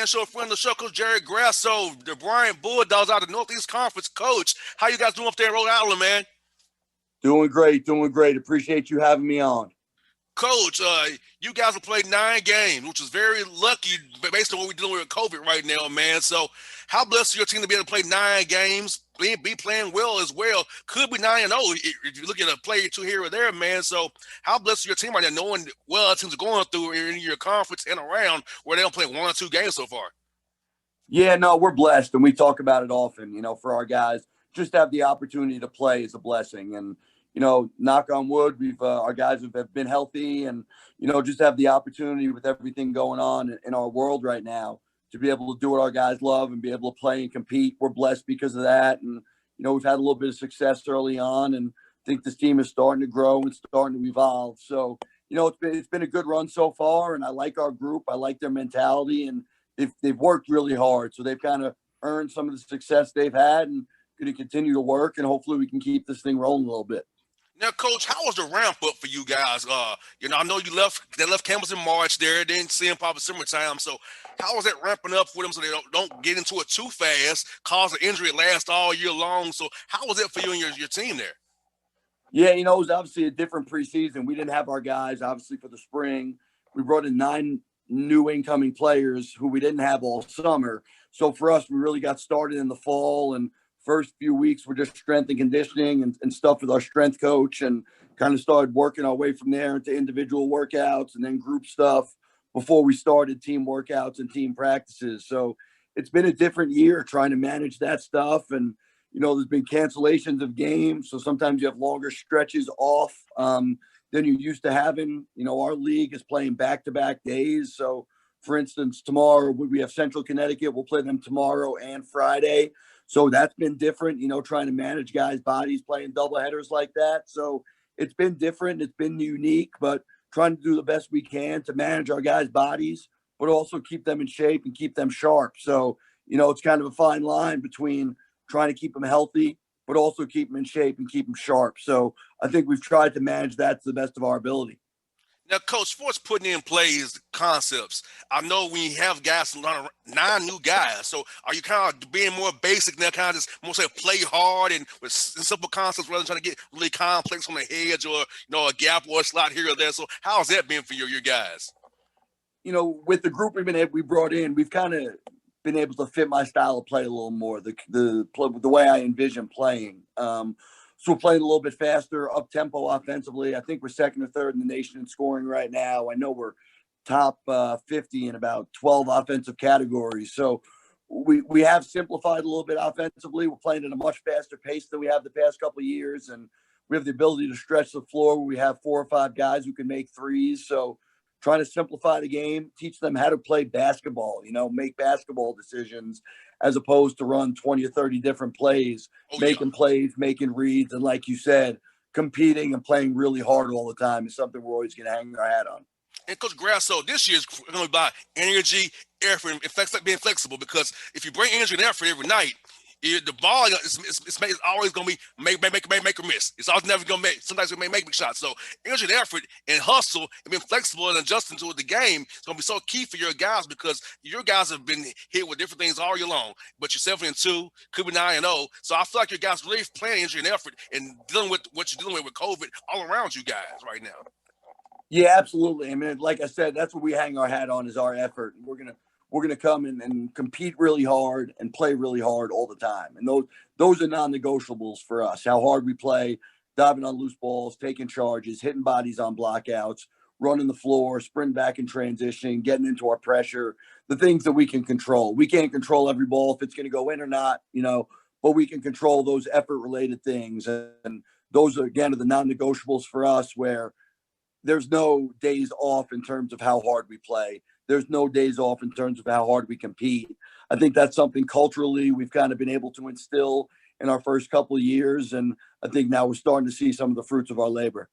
Fan Show, friend of the show, Coach Jerry Grasso, the Bryant Bulldogs out of the Northeast Conference. Coach, how you guys doing up there in Rhode Island, man? Doing great, doing great. Appreciate you having me on. Coach, you guys have played 9 games, which is very lucky based on what we're dealing with COVID right now, man. So how blessed is your team to be able to play 9 games, be playing well as well? Could be 9-0 if you look at a play or two here or there, man. So how blessed is your team right now, knowing well our teams are going through in your conference and around where they don't play 1 or 2 games so far? Yeah, no, we're blessed, and we talk about it often. For our guys, just to have the opportunity to play is a blessing. And knock on wood, our guys have been healthy, and just have the opportunity with everything going on in our world right now to be able to do what our guys love and be able to play and compete. We're blessed because of that, and we've had a little bit of success early on, and I think this team is starting to grow and starting to evolve. So it's been a good run so far, and I like our group. I like their mentality, and they've worked really hard, so they've kind of earned some of the success they've had, and going to continue to work, and hopefully we can keep this thing rolling a little bit. Now, Coach, how was the ramp up for you guys? I know they left campus in March there, didn't see them probably summertime. So how was that ramping up for them so they don't get into it too fast, cause an injury last all year long? So how was that for you and your team there? Yeah, it was obviously a different preseason. We didn't have our guys, obviously, for the spring. We brought in 9 new incoming players who we didn't have all summer. So for us, we really got started in the fall, and first few weeks were just strength and conditioning and stuff with our strength coach, and kind of started working our way from there into individual workouts and then group stuff before we started team workouts and team practices. So it's been a different year trying to manage that stuff. And, there's been cancellations of games. So sometimes you have longer stretches off than you're used to having. Our league is playing back-to-back days. So, for instance, tomorrow we have Central Connecticut. We'll play them tomorrow and Friday. So that's been different, trying to manage guys' bodies playing double headers like that. So it's been different. It's been unique, but trying to do the best we can to manage our guys' bodies, but also keep them in shape and keep them sharp. So, it's kind of a fine line between trying to keep them healthy, but also keep them in shape and keep them sharp. So I think we've tried to manage that to the best of our ability. Now, Coach, sports putting in plays concepts. I know when you have guys, 9 new guys. So are you kind of being more basic now, kind of just more say play hard and with simple concepts rather than trying to get really complex on the hedge or a gap or a slot here or there? So how has that been for your guys? With the group we brought in, we've kind of been able to fit my style of play a little more. The way I envision playing. So we're playing a little bit faster, up-tempo offensively. I think we're second or third in the nation in scoring right now. I know we're top 50 in about 12 offensive categories. So we have simplified a little bit offensively. We're playing at a much faster pace than we have the past couple of years. And we have the ability to stretch the floor where we have 4 or 5 guys who can make threes. So trying to simplify the game, teach them how to play basketball, make basketball decisions as opposed to run 20 or 30 different plays, plays, making reads. And like you said, competing and playing really hard all the time is something we're always going to hang our hat on. And Coach Grasso, this year is going to be about energy, effort, and being flexible, because if you bring energy and effort every night, the ball it's always going to be make or miss. It's always never going to make. Sometimes it may make big shots. So energy and effort and hustle and being flexible and adjusting to the game is going to be so key for your guys, because your guys have been hit with different things all year long. But you're 7-2, could be 9-0. So I feel like your guys really playing energy and effort and dealing with what you're dealing with COVID all around you guys right now. Yeah, absolutely. I mean, like I said, that's what we hang our hat on, is our effort. We're gonna come and compete really hard and play really hard all the time. And those are non-negotiables for us. How hard we play, diving on loose balls, taking charges, hitting bodies on blockouts, running the floor, sprinting back in transition, getting into our pressure, the things that we can control. We can't control every ball if it's going to go in or not, but we can control those effort-related things. And those are, again, are the non-negotiables for us, where there's no days off in terms of how hard we play. There's no days off in terms of how hard we compete. I think that's something culturally we've kind of been able to instill in our first couple of years. And I think now we're starting to see some of the fruits of our labor.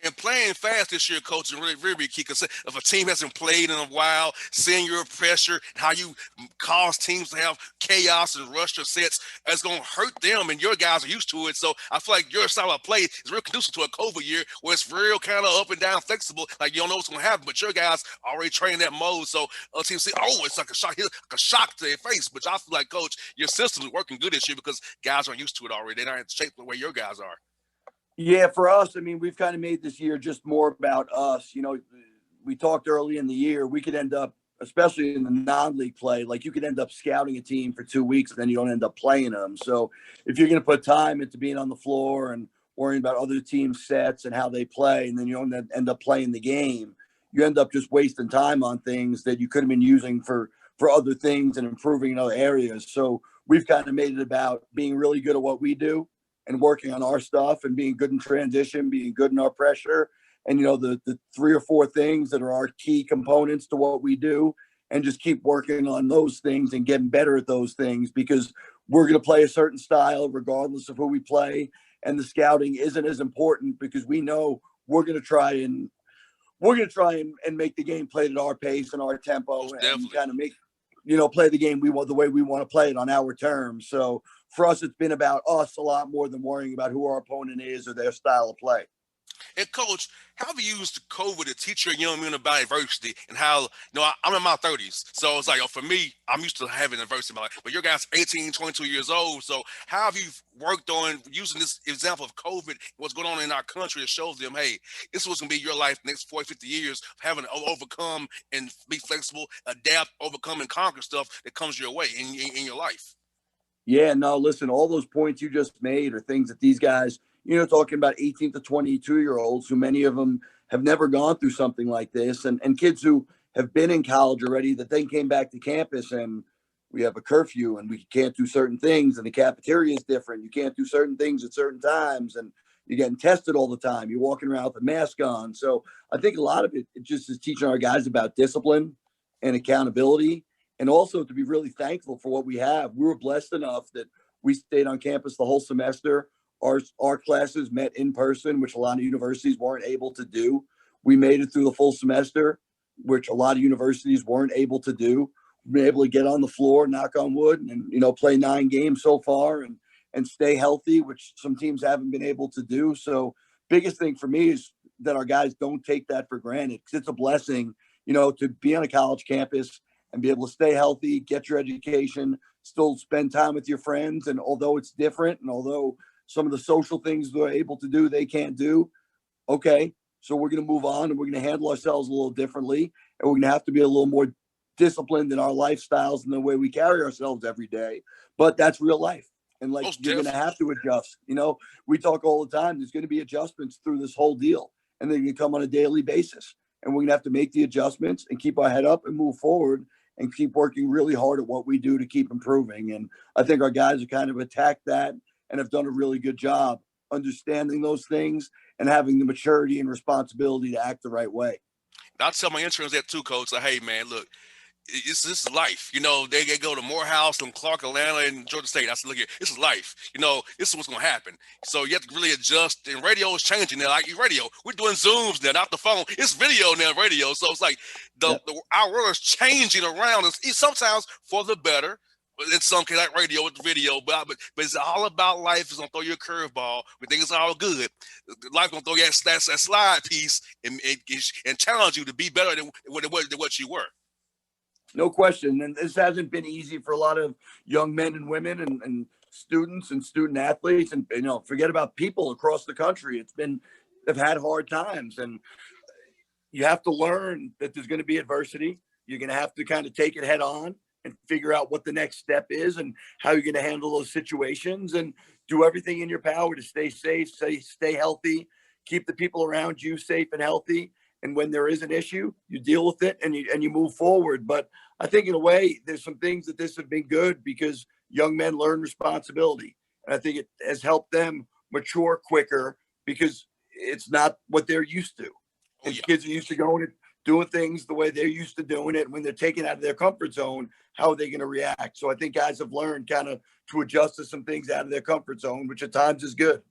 And playing fast this year, coach, is really, really key because if a team hasn't played in a while, seeing your pressure, how you cause teams to have chaos and rush their sets, it's going to hurt them, and your guys are used to it. So I feel like your style of play is real conducive to a COVID year where it's real kind of up and down, flexible, like you don't know what's going to happen, but your guys already trained that mode. So a team say, oh, it's like like a shock to their face. But I feel like, coach, your system is working good this year because guys are used to it already. They're not in shape the way your guys are. Yeah, for us, I mean, we've kind of made this year just more about us. We talked early in the year, we could end up, especially in the non-league play, like you could end up scouting a team for 2 weeks and then you don't end up playing them. So if you're going to put time into being on the floor and worrying about other teams' sets and how they play, and then you don't end up playing the game, you end up just wasting time on things that you could have been using for other things and improving in other areas. So we've kind of made it about being really good at what we do and working on our stuff and being good in transition, being good in our pressure, and the three or four things that are our key components to what we do, and just keep working on those things and getting better at those things, because we're going to play a certain style regardless of who we play, and the scouting isn't as important because we know we're going to try and make the game played at our pace and our tempo, Most and definitely. kind of make play the game we want the way we want to play it on our terms. So for us, it's been about us a lot more than worrying about who our opponent is or their style of play. And coach, how have you used COVID to teach your young men about adversity and how, I'm in my 30s. So it's like, for me, I'm used to having adversity in my life. But your guys 18, 22 years old. So how have you worked on using this example of COVID, what's going on in our country, that shows them, hey, this is what's going to be your life the next 40, 50 years of having to overcome and be flexible, adapt, overcome, and conquer stuff that comes your way in your life? Yeah, no, listen, all those points you just made are things that these guys, talking about 18 to 22-year-olds, who many of them have never gone through something like this, and kids who have been in college already that then came back to campus and we have a curfew and we can't do certain things and the cafeteria is different. You can't do certain things at certain times and you're getting tested all the time. You're walking around with a mask on. So I think a lot of it just is teaching our guys about discipline and accountability, and also to be really thankful for what we have. We were blessed enough that we stayed on campus the whole semester. Our classes met in person, which a lot of universities weren't able to do. We made it through the full semester, which a lot of universities weren't able to do. We've been able to get on the floor, knock on wood, and play 9 games so far and stay healthy, which some teams haven't been able to do. So biggest thing for me is that our guys don't take that for granted, because it's a blessing, to be on a college campus and be able to stay healthy, get your education, still spend time with your friends. And although it's different, and although some of the social things they're able to do, they can't do, okay, so we're going to move on and we're going to handle ourselves a little differently. And we're going to have to be a little more disciplined in our lifestyles and the way we carry ourselves every day. But that's real life. And like, Most you're going to definitely. have to adjust. We talk all the time. There's going to be adjustments through this whole deal, and they're going to come on a daily basis. And we're going to have to make the adjustments and keep our head up and move forward and keep working really hard at what we do to keep improving. And I think our guys have kind of attacked that and have done a really good job understanding those things and having the maturity and responsibility to act the right way. I tell my interns that too, coach. Like, hey, man, look, this is life. They go to Morehouse and Clark, Atlanta, and Georgia State. I said, look here, this is life. This is what's gonna happen. So you have to really adjust. And radio is changing now. Like radio, we're doing Zooms now, not the phone. It's video now, radio. So it's like Yep. our world is changing around us. Sometimes for the better. In some case, like radio with the video, but it's all about life. It's gonna throw you a curveball. We think it's all good. Life gonna throw you that slide piece and challenge you to be better than what you were. No question. And this hasn't been easy for a lot of young men and women and students and student athletes. And, forget about people across the country. They've had hard times. And you have to learn that there's going to be adversity. You're going to have to kind of take it head on and figure out what the next step is and how you're going to handle those situations, and do everything in your power to stay safe, stay healthy, keep the people around you safe and healthy. And when there is an issue, you deal with it and you move forward. But I think in a way, there's some things that this have been good because young men learn responsibility. And I think it has helped them mature quicker because it's not what they're used to. Oh And yeah. kids are used to going and doing things the way they're used to doing it. When they're taken out of their comfort zone, how are they going to react? So I think guys have learned kind of to adjust to some things out of their comfort zone, which at times is good.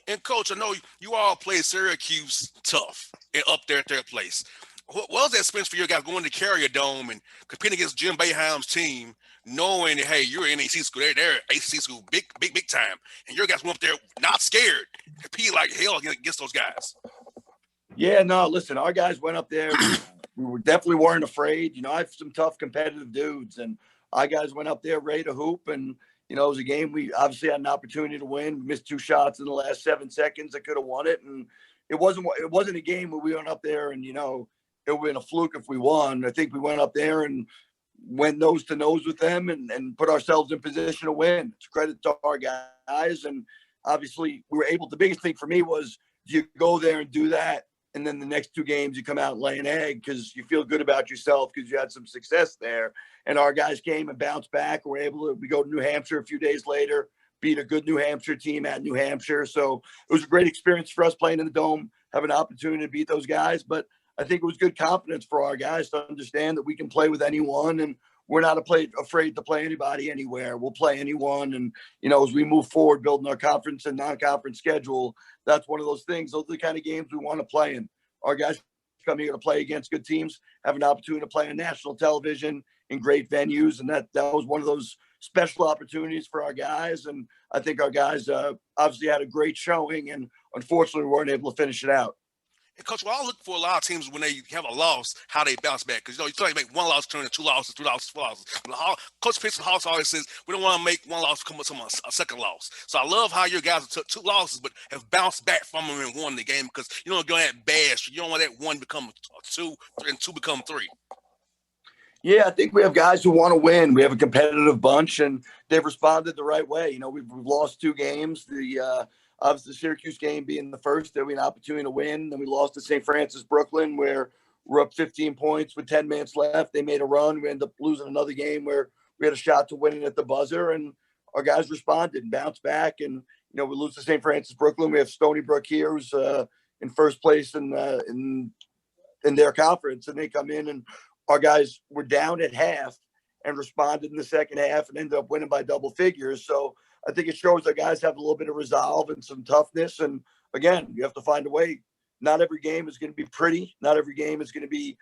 And coach, I know you all played Syracuse tough and up there at their place. What was that experience for you guys going to Carrier Dome and competing against Jim Boeheim's team, knowing that hey, you're in AC school, they're ACC school, big time, and your guys went up there not scared, compete like hell against those guys. Yeah, no, listen, our guys went up there. We were definitely weren't afraid. You know, I have some tough competitive dudes, and our guys went up there ready to hoop. And, you know, it was a game we obviously had an opportunity to win. We missed 2 shots in the last 7 seconds that could have won it. And it wasn't a game where we went up there and, you know, it would have been a fluke if we won. I think we went up there and went nose to nose with them and put ourselves in position to win. It's credit to our guys. And obviously we were able, the biggest thing for me was you go there and do that. And then the next 2 games you come out and lay an egg because you feel good about yourself because you had some success there. And our guys came and bounced back. We go to New Hampshire a few days later, beat a good New Hampshire team at New Hampshire. So it was a great experience for us playing in the Dome, have an opportunity to beat those guys. But I think it was good confidence for our guys to understand that we can play with anyone and we're not afraid to play anybody anywhere. We'll play anyone. And, you know, as we move forward, building our conference and non-conference schedule, that's one of those things. Those are the kind of games we want to play in. Our guys come here to play against good teams, have an opportunity to play on national television in great venues. And that was one of those special opportunities for our guys. And I think our guys obviously had a great showing and unfortunately we weren't able to finish it out. And coach, we all look for a lot of teams when they have a loss, how they bounce back. Because you feel like make one loss turn into 2 losses, 3 losses, 4 losses. Coach Pitts House always says we don't want to make one loss come with a second loss. So I love how your guys took 2 losses, but have bounced back from them and won the game because you don't go that bad. You don't want that one become 2 and 2 become 3. Yeah, I think we have guys who want to win. We have a competitive bunch, and they've responded the right way. You know, we've lost 2 games. Obviously, the Syracuse game being the first, there we had an opportunity to win. Then we lost to St. Francis, Brooklyn, where we're up 15 points with 10 minutes left. They made a run. We ended up losing another game where we had a shot to win it at the buzzer, and our guys responded and bounced back. And you know, we lose to St. Francis, Brooklyn. We have Stony Brook here, who's in first place in their conference, and they come in and our guys were down at half and responded in the second half and ended up winning by double figures. So I think it shows our guys have a little bit of resolve and some toughness. And again, you have to find a way. Not every game is going to be pretty. Not every game is going to be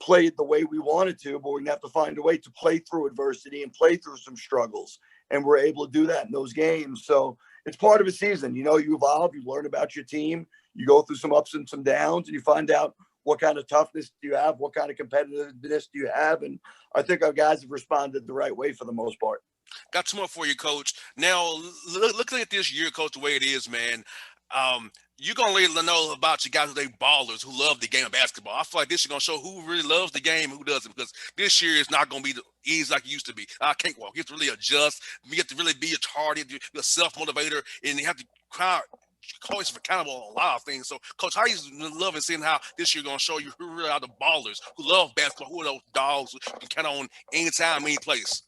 played the way we wanted to, but we're going to have to find a way to play through adversity and play through some struggles. And we're able to do that in those games. So it's part of a season. You know, you evolve, you learn about your team, you go through some ups and some downs, and you find out what kind of toughness do you have? What kind of competitiveness do you have? And I think our guys have responded the right way for the most part. Got 2 more for you, coach. Now, looking at this year, coach, the way it is, man, you're going to let them know about you guys who they ballers who love the game of basketball. I feel like this year going to show who really loves the game and who doesn't because this year is not going to be easy like it used to be. I can't walk. You have to really adjust. You have to really be a target, be a self-motivator, and you have to call yourself accountable on a lot of things. So, coach, how you loving seeing how this year going to show you who really are the ballers who love basketball, who are those dogs who you can count on anytime, any place.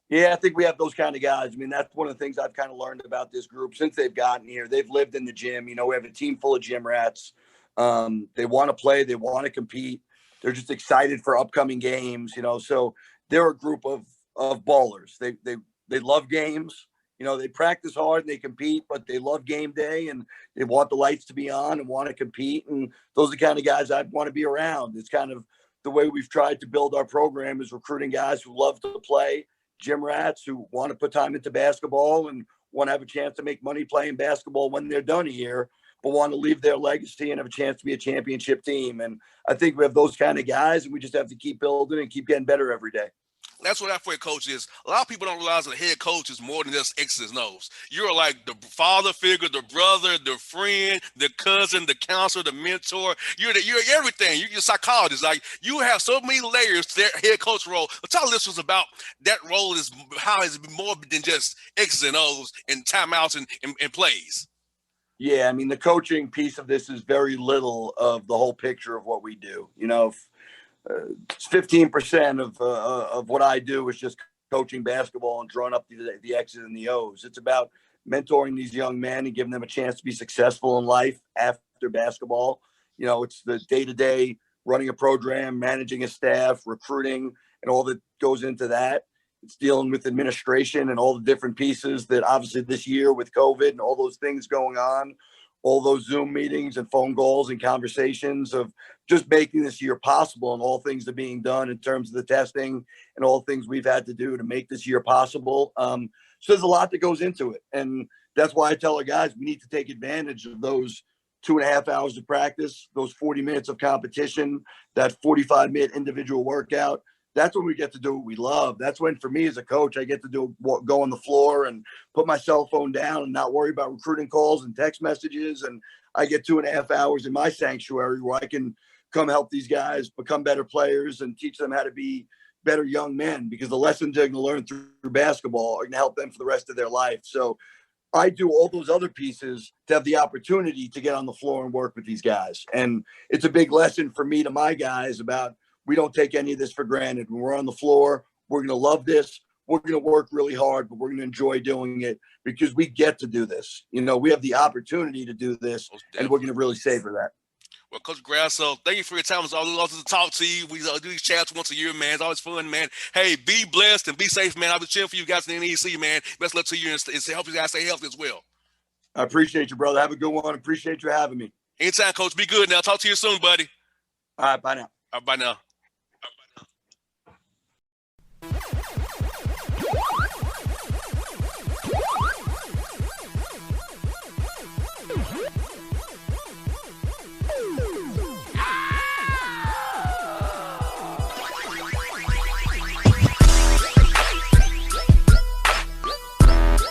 Yeah, I think we have those kind of guys. I mean, that's one of the things I've kind of learned about this group since they've gotten here. They've lived in the gym. You know, we have a team full of gym rats. They want to play. They want to compete. They're just excited for upcoming games. You know, so they're a group of ballers. They love games. You know, they practice hard and they compete, but they love game day and they want the lights to be on and want to compete. And those are the kind of guys I'd want to be around. It's kind of the way we've tried to build our program is recruiting guys who love to play, gym rats who want to put time into basketball and want to have a chance to make money playing basketball when they're done here, but want to leave their legacy and have a chance to be a championship team. And I think we have those kind of guys, and we just have to keep building and keep getting better every day. That's what that for a coach is. A lot of people don't realize that a head coach is more than just X's and O's. You're like the father figure, the brother, the friend, the cousin, the counselor, the mentor. You're everything. You're a psychologist. Like you have so many layers to that head coach role. But tell listeners about that role is how it's more than just X's and O's and timeouts and plays. Yeah, I mean, the coaching piece of this is very little of the whole picture of what we do. You know, 15% of what I do is just coaching basketball and drawing up the X's and the O's. It's about mentoring these young men and giving them a chance to be successful in life after basketball. You know, it's the day-to-day running a program, managing a staff, recruiting, and all that goes into that. It's dealing with administration and all the different pieces that obviously this year with COVID and all those things going on, all those Zoom meetings and phone calls and conversations of just making this year possible, and all things that are being done in terms of the testing and all things we've had to do to make this year possible. So there's a lot that goes into it. And that's why I tell our guys we need to take advantage of those 2.5 hours of practice, those 40 minutes of competition, that 45-minute individual workout. That's when we get to do what we love. That's when, for me as a coach, I get to go on the floor and put my cell phone down and not worry about recruiting calls and text messages. And I get 2.5 hours in my sanctuary where I can come help these guys become better players and teach them how to be better young men, because the lessons they're going to learn through basketball are going to help them for the rest of their life. So I do all those other pieces to have the opportunity to get on the floor and work with these guys. And it's a big lesson for me to my guys about, we don't take any of this for granted. When we're on the floor, we're going to love this. We're going to work really hard, but we're going to enjoy doing it because we get to do this. You know, we have the opportunity to do this, and we're going to really savor that. Well, Coach Grasso, thank you for your time. It's always awesome to talk to you. We do these chats once a year, man. It's always fun, man. Hey, be blessed and be safe, man. I'll be cheering for you guys in the NEC, man. Best luck to you and help you guys stay healthy as well. I appreciate you, brother. Have a good one. Appreciate you having me. Anytime, Coach. Be good now. Talk to you soon, buddy. All right, bye now. All right, bye now.